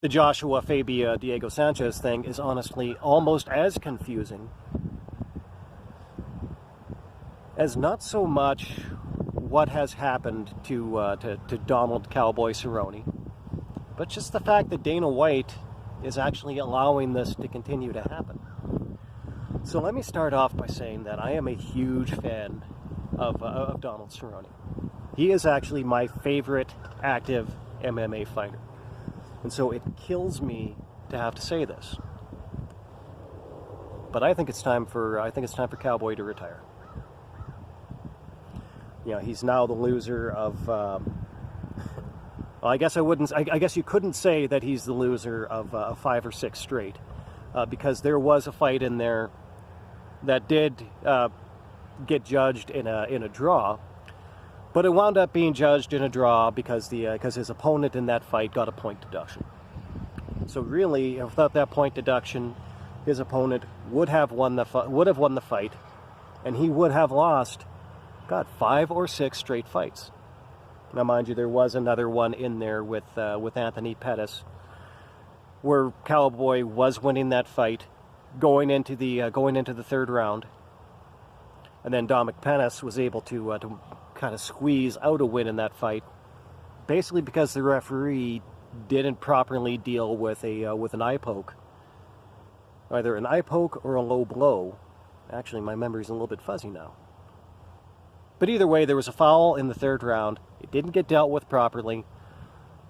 The Joshua Fabia Diego Sanchez thing is honestly almost as confusing as not so much what has happened to Donald Cowboy Cerrone, but just the fact that Dana White is actually allowing this to continue to happen. So let me start off by saying that I am a huge fan of Donald Cerrone. He is actually my favorite active MMA fighter. And so it kills me to have to say this, but I think it's time for Cowboy to retire. You know, he's now the loser of. Well, I guess you couldn't say that he's the loser of 5 or 6 straight, because there was a fight in there that did get judged in a draw. But it wound up being judged in a draw because his opponent in that fight got a point deduction. So really, without that point deduction, his opponent would have won the fight, and he would have lost, 5 or 6 straight fights. Now, mind you, there was another one in there with Anthony Pettis, where Cowboy was winning that fight, going into the third round, and then Dominic Pettis was able to kind of squeeze out a win in that fight, basically because the referee didn't properly deal with an eye poke, either an eye poke or a low blow. Actually, my memory's a little bit fuzzy now. But either way, there was a foul in the third round. It didn't get dealt with properly,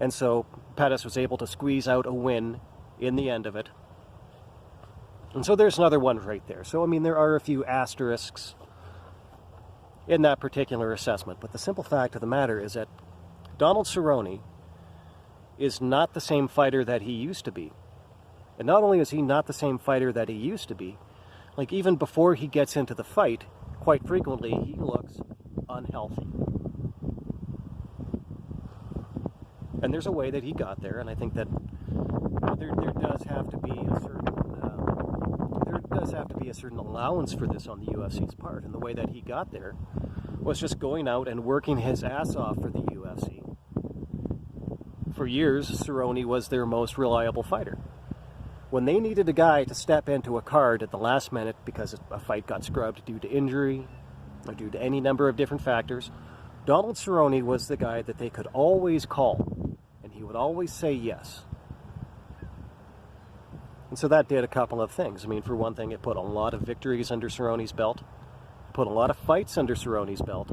and so Pettis was able to squeeze out a win in the end of it. And so there's another one right there. So I mean, there are a few asterisks in that particular assessment, but the simple fact of the matter is that Donald Cerrone is not the same fighter that he used to be. And not only is he not the same fighter that he used to be, like even before he gets into the fight, quite frequently he looks unhealthy. And there's a way that he got there, and I think that there does have to be a certain allowance for this on the UFC's part, and the way that he got there was just going out and working his ass off for the UFC. For years, Cerrone was their most reliable fighter. When they needed a guy to step into a card at the last minute because a fight got scrubbed due to injury or due to any number of different factors, Donald Cerrone was the guy that they could always call, and he would always say yes. And so that did a couple of things. I mean, for one thing, it put a lot of victories under Cerrone's belt, put a lot of fights under Cerrone's belt,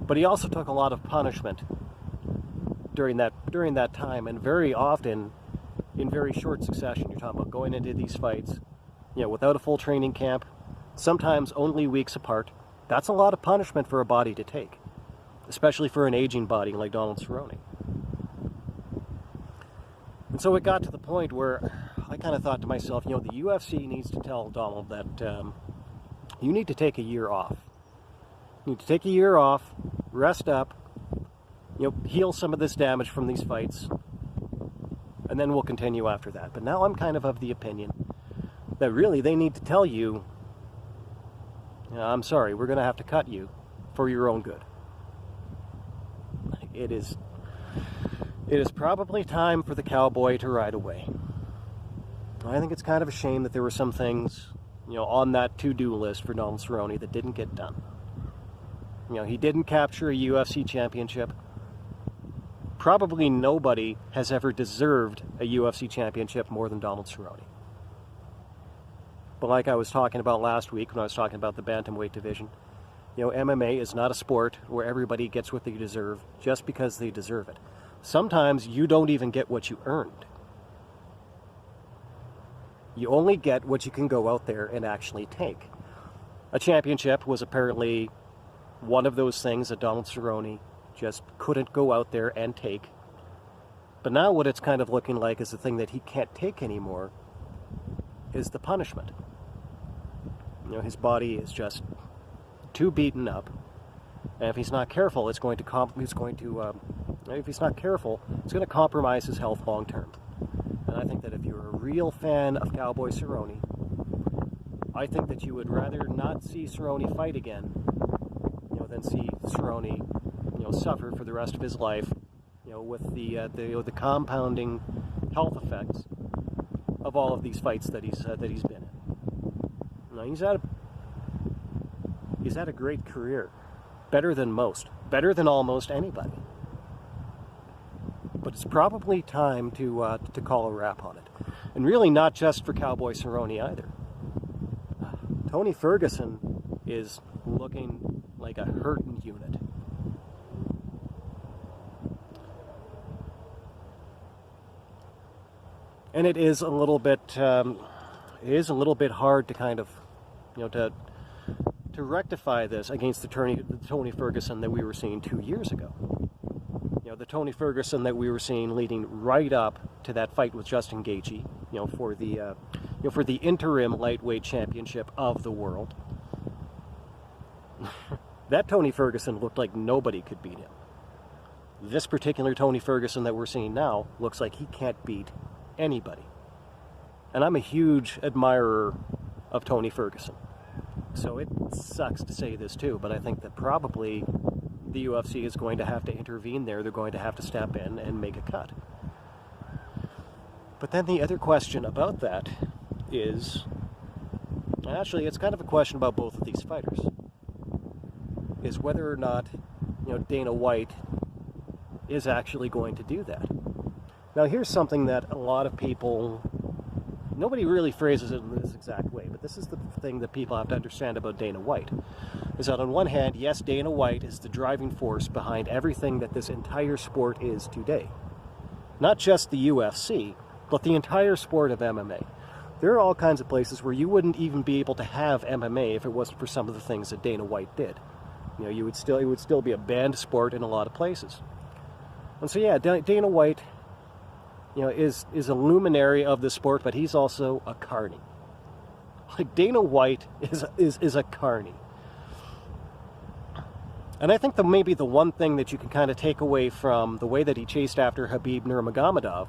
but he also took a lot of punishment during that time, and very often in very short succession. You're talking about going into these fights, without a full training camp, sometimes only weeks apart. That's a lot of punishment for a body to take, especially for an aging body like Donald Cerrone. And so it got to the point where I kind of thought to myself, the UFC needs to tell Donald that you need to take a year off. You need to take a year off, rest up, heal some of this damage from these fights, and then we'll continue after that. But now I'm kind of the opinion that really they need to tell you, I'm sorry, we're going to have to cut you for your own good. It is probably time for the Cowboy to ride away. I think it's kind of a shame that there were some things, on that to-do list for Donald Cerrone that didn't get done. He didn't capture a UFC championship. Probably nobody has ever deserved a UFC championship more than Donald Cerrone. But like I was talking about last week when I was talking about the bantamweight division, MMA is not a sport where everybody gets what they deserve just because they deserve it. Sometimes you don't even get what you earned. You only get what you can go out there and actually take. A championship was apparently one of those things that Donald Cerrone just couldn't go out there and take. But now what it's kind of looking like is the thing that he can't take anymore is the punishment. His body is just too beaten up, and if he's not careful, it's going to compromise his health long term. And I think that if you're a real fan of Cowboy Cerrone, I think that you would rather not see Cerrone fight again, than see Cerrone, suffer for the rest of his life, with the compounding health effects of all of these fights that he's been in. Now, he's had a great career, better than most, better than almost anybody. But it's probably time to call a wrap on it, and really not just for Cowboy Cerrone either. Tony Ferguson is looking like a hurting unit. And it is a little bit hard to kind of, to rectify this against the Tony Ferguson that we were seeing 2 years ago. The Tony Ferguson that we were seeing leading right up to that fight with Justin Gaethje, for the interim lightweight championship of the world. That Tony Ferguson looked like nobody could beat him. This particular Tony Ferguson that we're seeing now looks like he can't beat anybody. And I'm a huge admirer of Tony Ferguson. So it sucks to say this too, but I think that probably the UFC is going to have to intervene there. They're going to have to step in and make a cut. But then the other question about that is, actually it's kind of a question about both of these fighters, is whether or not, Dana White is actually going to do that. Now here's something that a lot of people, nobody really phrases it in this exact way, but this is the thing that people have to understand about Dana White, is that on one hand, yes, Dana White is the driving force behind everything that this entire sport is today. Not just the UFC, but the entire sport of MMA. There are all kinds of places where you wouldn't even be able to have MMA if it wasn't for some of the things that Dana White did. It would still be a banned sport in a lot of places. And so yeah, Dana White, is a luminary of the sport, but he's also a carny. Like, Dana White is a carny. And I think maybe the one thing that you can kind of take away from the way that he chased after Khabib Nurmagomedov,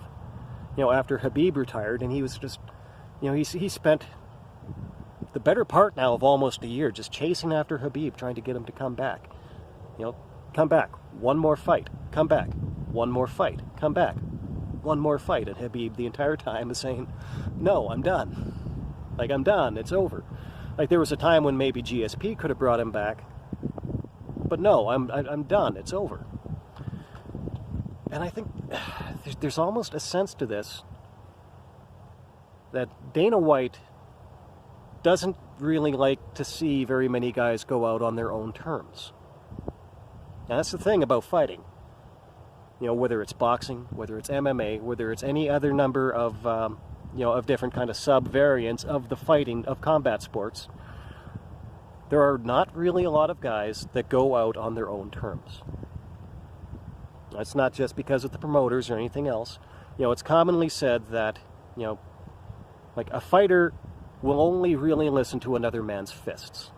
after Khabib retired, and he was just, he spent the better part now of almost a year just chasing after Khabib, trying to get him to come back. Come back, one more fight, come back, one more fight, come back, one more fight. And Khabib the entire time is saying, no, I'm done. Like, I'm done, it's over. Like, there was a time when maybe GSP could have brought him back, but no, I'm done, it's over. And I think there's almost a sense to this that Dana White doesn't really like to see very many guys go out on their own terms. Now, that's the thing about fighting. Whether it's boxing, whether it's MMA, whether it's any other number of, of different kind of sub-variants of the fighting, of combat sports, there are not really a lot of guys that go out on their own terms. It's not just because of the promoters or anything else. It's commonly said that, like, a fighter will only really listen to another man's fists.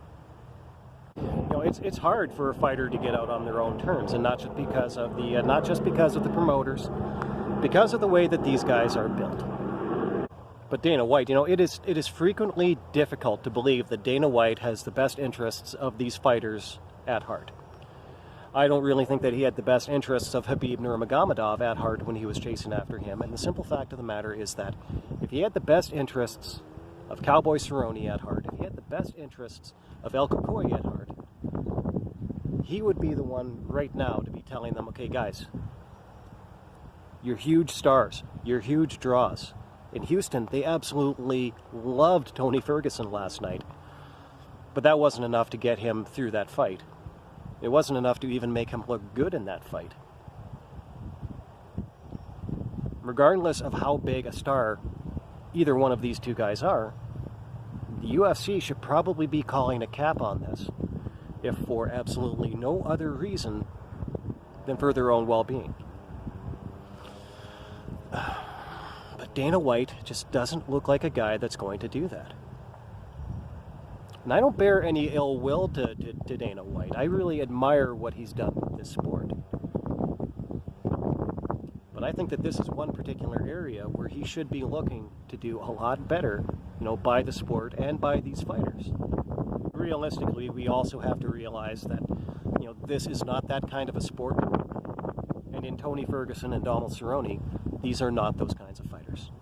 It's hard for a fighter to get out on their own terms, and not just because of the promoters, because of the way that these guys are built. But Dana White, it is frequently difficult to believe that Dana White has the best interests of these fighters at heart. I don't really think that he had the best interests of Khabib Nurmagomedov at heart when he was chasing after him, and the simple fact of the matter is that if he had the best interests of Cowboy Cerrone at heart, if he had the best interests of El Cowboy at heart, he would be the one right now to be telling them, okay guys, you're huge stars, you're huge draws. In Houston, they absolutely loved Tony Ferguson last night, but that wasn't enough to get him through that fight. It wasn't enough to even make him look good in that fight. Regardless of how big a star either one of these two guys are, the UFC should probably be calling a cap on this, if for absolutely no other reason than for their own well-being. But Dana White just doesn't look like a guy that's going to do that. And I don't bear any ill will to Dana White. I really admire what he's done with this sport. But I think that this is one particular area where he should be looking to do a lot better, by the sport and by these fighters. Realistically, we also have to realize that, this is not that kind of a sport And in Tony Ferguson and Donald Cerrone, these are not those kinds of fighters.